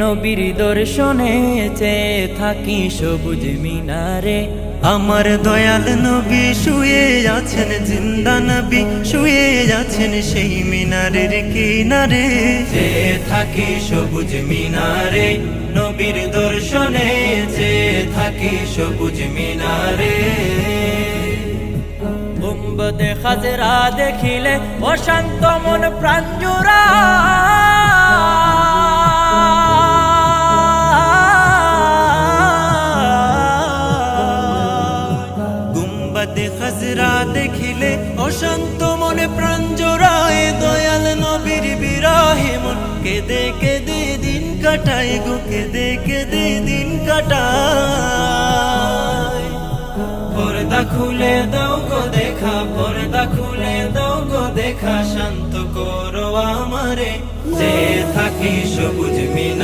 নবীর দর্শনে চেয়ে থাকি সবুজ মিনারে। আমার দয়াল নবী শুয়ে আছেন, জিন্দা নবী শুয়ে আছেন সেই মিনারের কিনারে। চেয়ে থাকি সবুজ মিনারে, নবীর দর্শনে চেয়ে থাকি সবুজ মিনারে। গুম্বদে খাজরা দেখিলে অশান্ত মন প্রাণ জোড়ায়। গুম্বদে খাজরা দেখিলে অশান্ত মনে প্রাণ জোড়ায়। দয়াল নবীর বিরহে মন কেঁদে কেঁদে দিন কাটায় গো, কেঁদে কেঁদে দিন কাটায়। পর্দা খুলে দাও গো দেখা, পর্দা খুলে দাও গো দেখা, শান্ত করো আমারে। যে থাকি সবুজ মিনারে।